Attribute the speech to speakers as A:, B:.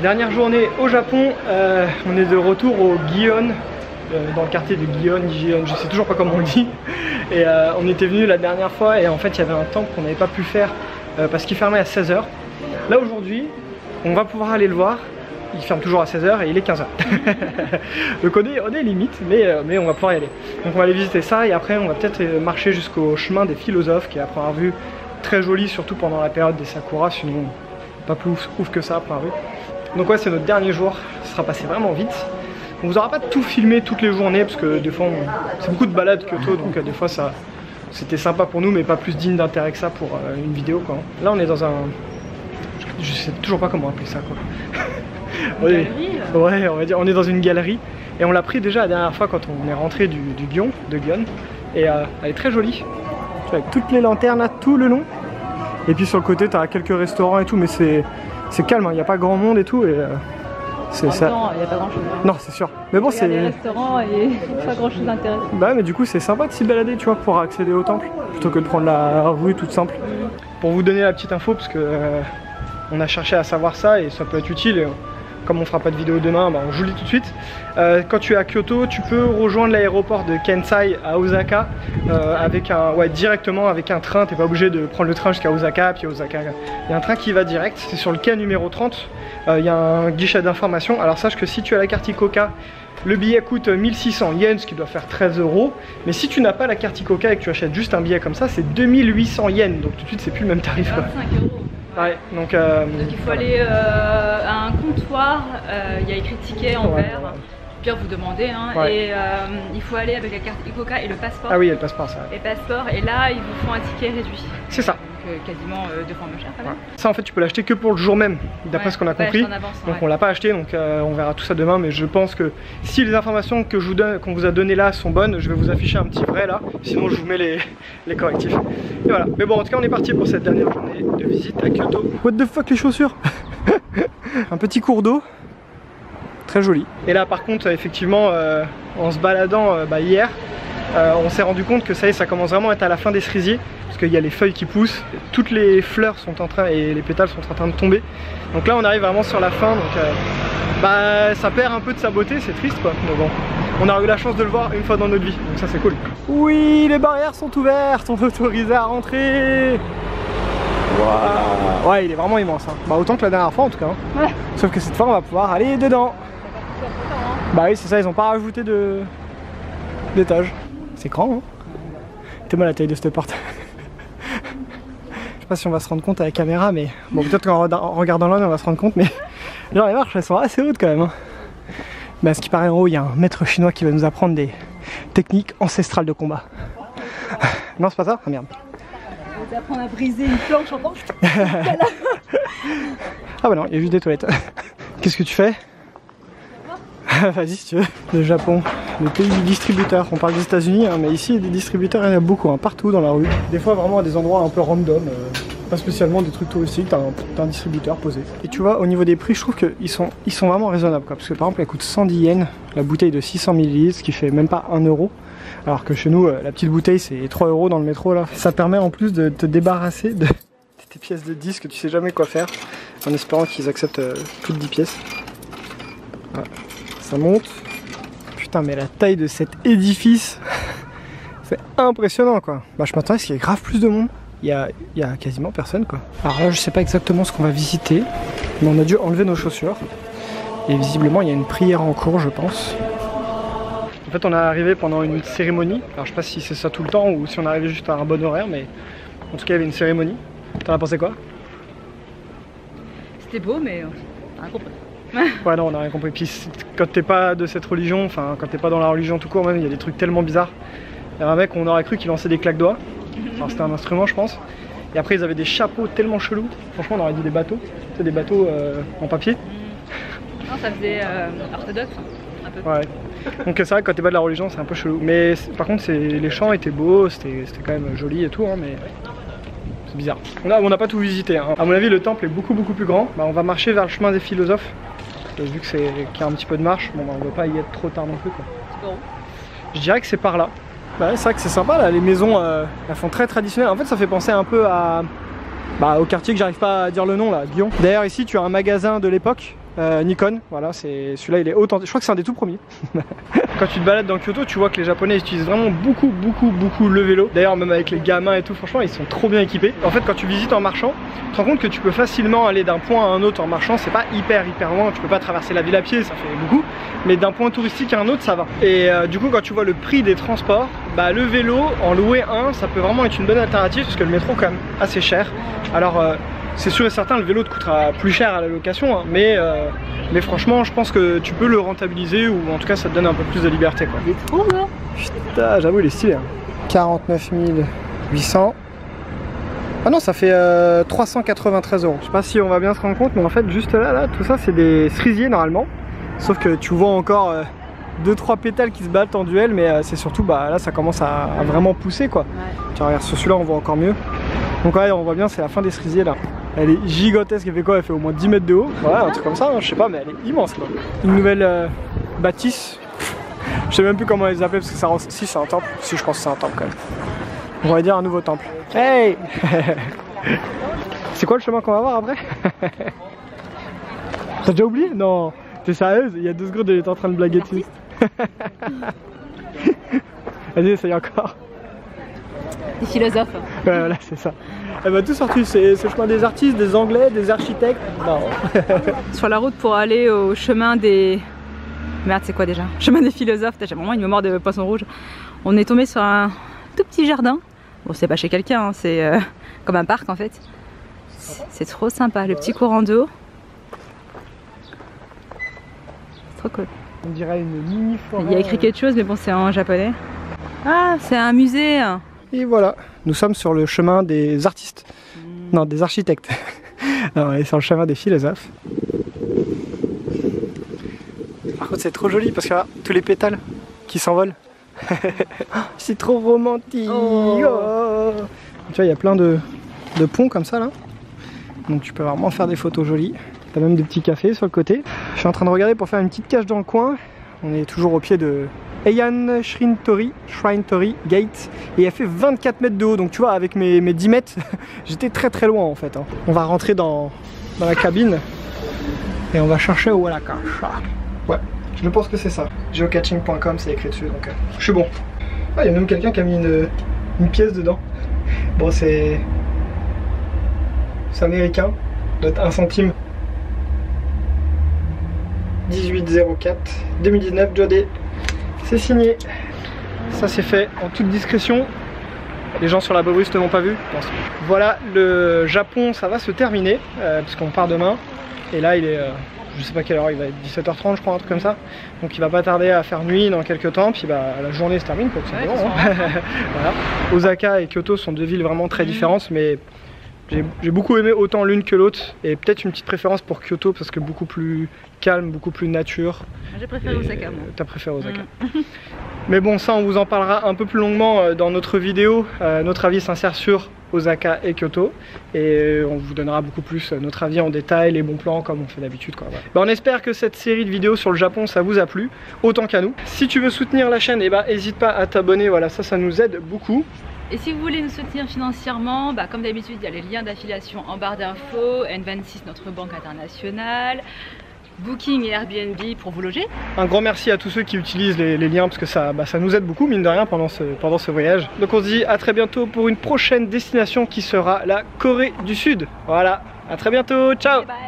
A: Dernière journée au Japon, on est de retour au Gion, dans le quartier de Gion, je sais toujours pas comment on le dit. Et on était venu la dernière fois et en fait il y avait un temple qu'on n'avait pas pu faire parce qu'il fermait à 16 h. Là aujourd'hui, on va pouvoir aller le voir. Il ferme toujours à 16 h et il est 15 h. Donc on est limite, mais on va pouvoir y aller. Donc on va aller visiter ça et après on va peut-être marcher jusqu'au chemin des philosophes qui est à première vue très joli, surtout pendant la période des sakuras, sinon pas plus ouf que ça à première vue. Donc ouais, c'est notre dernier jour, ça sera passé vraiment vite. On vous aura pas tout filmé toutes les journées parce que des fois c'est beaucoup de balades Kyoto, donc des fois ça c'était sympa pour nous mais pas plus digne d'intérêt que ça pour une vidéo quoi. Là on est dans un... je sais toujours pas comment appeler ça quoi. Ouais, on va dire on est dans une galerie et on l'a pris déjà la dernière fois quand on est rentré du Gion, et elle est très jolie avec toutes les lanternes là tout le long et puis sur le côté tu as quelques restaurants et tout mais c'est calme, il n'y a pas grand monde et tout et c'est ça.
B: Il n'y a pas grand chose.
A: Non c'est sûr. Mais bon c'est...
B: Il y a des restaurants et pas grand chose d'intéressant.
A: Bah mais du coup c'est sympa de s'y balader tu vois pour accéder au temple plutôt que de prendre la rue toute simple. Pour vous donner la petite info parce que on a cherché à savoir ça et ça peut être utile et comme on fera pas de vidéo demain, bah on vous le dit tout de suite. Quand tu es à Kyoto, tu peux rejoindre l'aéroport de Kansai à Osaka avec directement avec un train. T'es pas obligé de prendre le train jusqu'à Osaka, puis Osaka. Il y a un train qui va direct, c'est sur le quai numéro 30. Il y a un guichet d'information. Alors sache que si tu as la carte ICOCA, le billet coûte 1600 yens, ce qui doit faire 13 €. Mais si tu n'as pas la carte ICOCA et que tu achètes juste un billet comme ça, c'est 2800 yens. Donc tout de suite, c'est plus le même tarif.
B: 25 €.
A: Ouais, donc
B: il faut aller à un comptoir, il y a écrit ticket en vert, puis vous demandez, hein, et il faut aller avec la carte ICOCA et le passeport.
A: Ah oui, il y a le passeport ça.
B: Et passeport, et là ils vous font un ticket réduit.
A: C'est ça.
B: Donc quasiment 2 fois moins cher quand même.
A: Ça en fait tu peux l'acheter que pour le jour même, d'après ce qu'on a compris. Donc on l'a pas acheté, donc on verra tout ça demain, mais je pense que si les informations que je vous donne, qu'on vous a données là sont bonnes, je vais vous afficher un petit vrai là, sinon je vous mets les correctifs. Et voilà, mais bon en tout cas on est parti pour cette dernière journée de visite à Kyoto. What the fuck les chaussures. Un petit cours d'eau, très joli. Et là par contre effectivement en se baladant hier, on s'est rendu compte que ça y est, ça commence vraiment à être à la fin des cerisiers parce qu'il y a les feuilles qui poussent, toutes les fleurs sont en train et les pétales sont en train de tomber. Donc là on arrive vraiment sur la fin, donc ça perd un peu de sa beauté, c'est triste quoi. Mais bon, on a eu la chance de le voir une fois dans notre vie, donc ça c'est cool. Oui, les barrières sont ouvertes, on est autorisé à rentrer. Wow. Ouais, il est vraiment immense, hein. Bah autant que la dernière fois en tout cas. Hein. Ouais. Sauf que cette fois on va pouvoir aller dedans. Bah oui c'est ça, ils ont pas rajouté d'étage. C'est grand hein. T'es mal la taille de cette porte. Je sais pas si on va se rendre compte à la caméra mais bon peut-être qu'en regardant là on va se rendre compte mais genre les marches elles sont assez hautes quand même hein. Mais à ce qui paraît en haut il y a un maître chinois qui va nous apprendre des techniques ancestrales de combat. Non c'est pas ça? Ah merde.
B: On va t'apprendre à briser une planche en pense.
A: Ah bah non il y a juste des toilettes. Qu'est-ce que tu fais? Vas-y si tu veux. Le Japon, le pays du distributeur. On parle des États-Unis, hein, mais ici des distributeurs il y en a beaucoup, hein, partout dans la rue. Des fois vraiment à des endroits un peu random, pas spécialement des trucs touristiques, t'as un distributeur posé. Et tu vois au niveau des prix je trouve qu'ils sont vraiment raisonnables quoi, parce que par exemple elle coûte 110 yens, la bouteille de 600 ml, ce qui fait même pas 1 €. Alors que chez nous la petite bouteille c'est 3 € dans le métro là. Ça permet en plus de te débarrasser de tes pièces de disques, tu sais jamais quoi faire, en espérant qu'ils acceptent plus de 10 pièces. Voilà. Ça monte. Putain mais la taille de cet édifice c'est impressionnant quoi. Bah je m'attendais à ce qu'il y ait grave plus de monde. Il y a quasiment personne quoi. Alors là je sais pas exactement ce qu'on va visiter, mais on a dû enlever nos chaussures. Et visiblement il y a une prière en cours je pense. En fait on est arrivé pendant une cérémonie. Alors je sais pas si c'est ça tout le temps ou si on est arrivé juste à un bon horaire, mais en tout cas il y avait une cérémonie. T'en as pensé quoi?
B: C'était beau mais on a rien compris.
A: Ouais non on a rien compris. Puis quand t'es pas de cette religion, enfin quand t'es pas dans la religion tout court même, il y a des trucs tellement bizarres. Il y a un mec on aurait cru qu'il lançait des claques doigts. Alors c'était un instrument je pense. Et après ils avaient des chapeaux tellement chelous. Franchement on aurait dit des bateaux. Tu sais des bateaux en papier.
B: Non ça faisait orthodoxe un peu.
A: Ouais. Donc c'est vrai que quand t'es pas de la religion c'est un peu chelou. Mais par contre les chants étaient beaux, c'était quand même joli et tout hein, mais c'est bizarre. On n'a pas tout visité hein. À mon avis le temple est beaucoup plus grand. Bah, on va marcher vers le chemin des philosophes. Vu qu'il y a un petit peu de marche, bon, bah, on ne va pas y être trop tard non plus quoi. Je dirais que c'est par là. Bah, c'est vrai que c'est sympa là, les maisons elles font très traditionnelles. En fait ça fait penser un peu à au quartier que j'arrive pas à dire le nom là, Gion. D'ailleurs ici tu as un magasin de l'époque Nikon, voilà, celui-là il est authentique, je crois que c'est un des tout premiers. Quand tu te balades dans Kyoto, tu vois que les Japonais utilisent vraiment beaucoup le vélo. D'ailleurs même avec les gamins et tout, franchement ils sont trop bien équipés. En fait quand tu visites en marchant, tu te rends compte que tu peux facilement aller d'un point à un autre en marchant, c'est pas hyper loin, tu peux pas traverser la ville à pied, ça fait beaucoup, mais d'un point touristique à un autre ça va. Et du coup quand tu vois le prix des transports, bah le vélo, en louer un, ça peut vraiment être une bonne alternative parce que le métro est quand même assez cher. Alors c'est sûr et certain, le vélo te coûtera plus cher à la location, hein, mais franchement, je pense que tu peux le rentabiliser ou en tout cas, ça te donne un peu plus de liberté, quoi.
B: Il est trop beau.
A: Putain, j'avoue, il est stylé. Hein. 49 800. Ah non, ça fait 393 €. Je sais pas si on va bien se rendre compte, mais en fait, juste là, tout ça, c'est des cerisiers normalement. Sauf que tu vois encore 2-3 pétales qui se battent en duel, mais c'est surtout, bah là, ça commence à vraiment pousser, quoi. Ouais. Tiens, regarde, sur celui-là, on voit encore mieux. Donc ouais, on voit bien, c'est la fin des cerisiers là. Elle est gigantesque, elle fait quoi? Elle fait au moins 10 mètres de haut. Voilà, un truc comme ça, hein, je sais pas, mais elle est immense là. Une nouvelle bâtisse. Je sais même plus comment les appeler parce que ça rend... Si c'est un temple, si je pense que c'est un temple quand même. On va dire un nouveau temple. Hey. C'est quoi le chemin qu'on va voir après? T'as déjà oublié? Non. T'es sérieuse? Il y a 2 secondes, elle était en train de blaguer dessus. Vas-y, essaye encore.
B: Des philosophes.
A: Ouais, voilà, c'est ça. Elle m'a tout sorti, c'est le chemin des artistes, des anglais, des architectes. Non.
B: Sur la route pour aller au chemin des... Merde, c'est quoi déjà? Chemin des philosophes, j'ai vraiment une mémoire de poisson rouge. On est tombé sur un tout petit jardin. Bon, c'est pas chez quelqu'un, hein, c'est comme un parc en fait. C'est trop sympa, le petit courant d'eau. C'est trop cool.
A: On dirait une mini forêt.
B: Il y a écrit quelque chose, mais bon, c'est en japonais. Ah, c'est un musée.
A: Et voilà, nous sommes sur le chemin des artistes. Non, des architectes. Non, on est sur le chemin des philosophes. Par contre, c'est trop joli parce qu'il y a tous les pétales qui s'envolent. C'est trop romantique. Oh. Oh. Tu vois, il y a plein de ponts comme ça là. Donc tu peux vraiment faire des photos jolies. T'as même des petits cafés sur le côté. Je suis en train de regarder pour faire une petite cache dans le coin. On est toujours au pied de Heian Shrine Torii Gate et elle fait 24 mètres de haut, donc tu vois avec mes 10 mètres j'étais très loin en fait. Hein. On va rentrer dans la cabine et on va chercher où est la cache. Ouais, je pense que c'est ça. Geocaching.com, c'est écrit dessus, donc je suis bon. Ah, il y a même quelqu'un qui a mis une pièce dedans. Bon, c'est américain, doit être 1 centime. 1804 2019 Jodé. C'est signé. Ça c'est fait en toute discrétion. Les gens sur la Bobrus ne m'ont pas vu. Voilà, le Japon ça va se terminer puisqu'on part demain. Et là il est, je sais pas quelle heure, il va être 17h30 je crois, un truc comme ça. Donc il va pas tarder à faire nuit dans quelques temps. Puis bah la journée se termine quoi, tout simplement. Voilà. Osaka et Kyoto sont 2 villes vraiment très différentes, mais j'ai beaucoup aimé autant l'une que l'autre. Et peut-être une petite préférence pour Kyoto parce que beaucoup plus calme, beaucoup plus nature.
B: J'ai préféré Osaka moi.
A: T'as préféré Osaka. Mais bon, ça on vous en parlera un peu plus longuement dans notre vidéo. Notre avis sincère sur Osaka et Kyoto. Et on vous donnera beaucoup plus notre avis en détail, les bons plans comme on fait d'habitude. Voilà. On espère que cette série de vidéos sur le Japon ça vous a plu, autant qu'à nous. Si tu veux soutenir la chaîne, n'hésite pas à t'abonner, voilà, ça nous aide beaucoup.
B: Et si vous voulez nous soutenir financièrement, comme d'habitude, il y a les liens d'affiliation en barre d'infos, N26, notre banque internationale, Booking et Airbnb pour vous loger. Un grand merci à tous ceux qui utilisent les liens parce que ça nous aide beaucoup, mine de rien, pendant ce voyage. Donc on se dit à très bientôt pour une prochaine destination qui sera la Corée du Sud. Voilà, à très bientôt, ciao. Bye bye.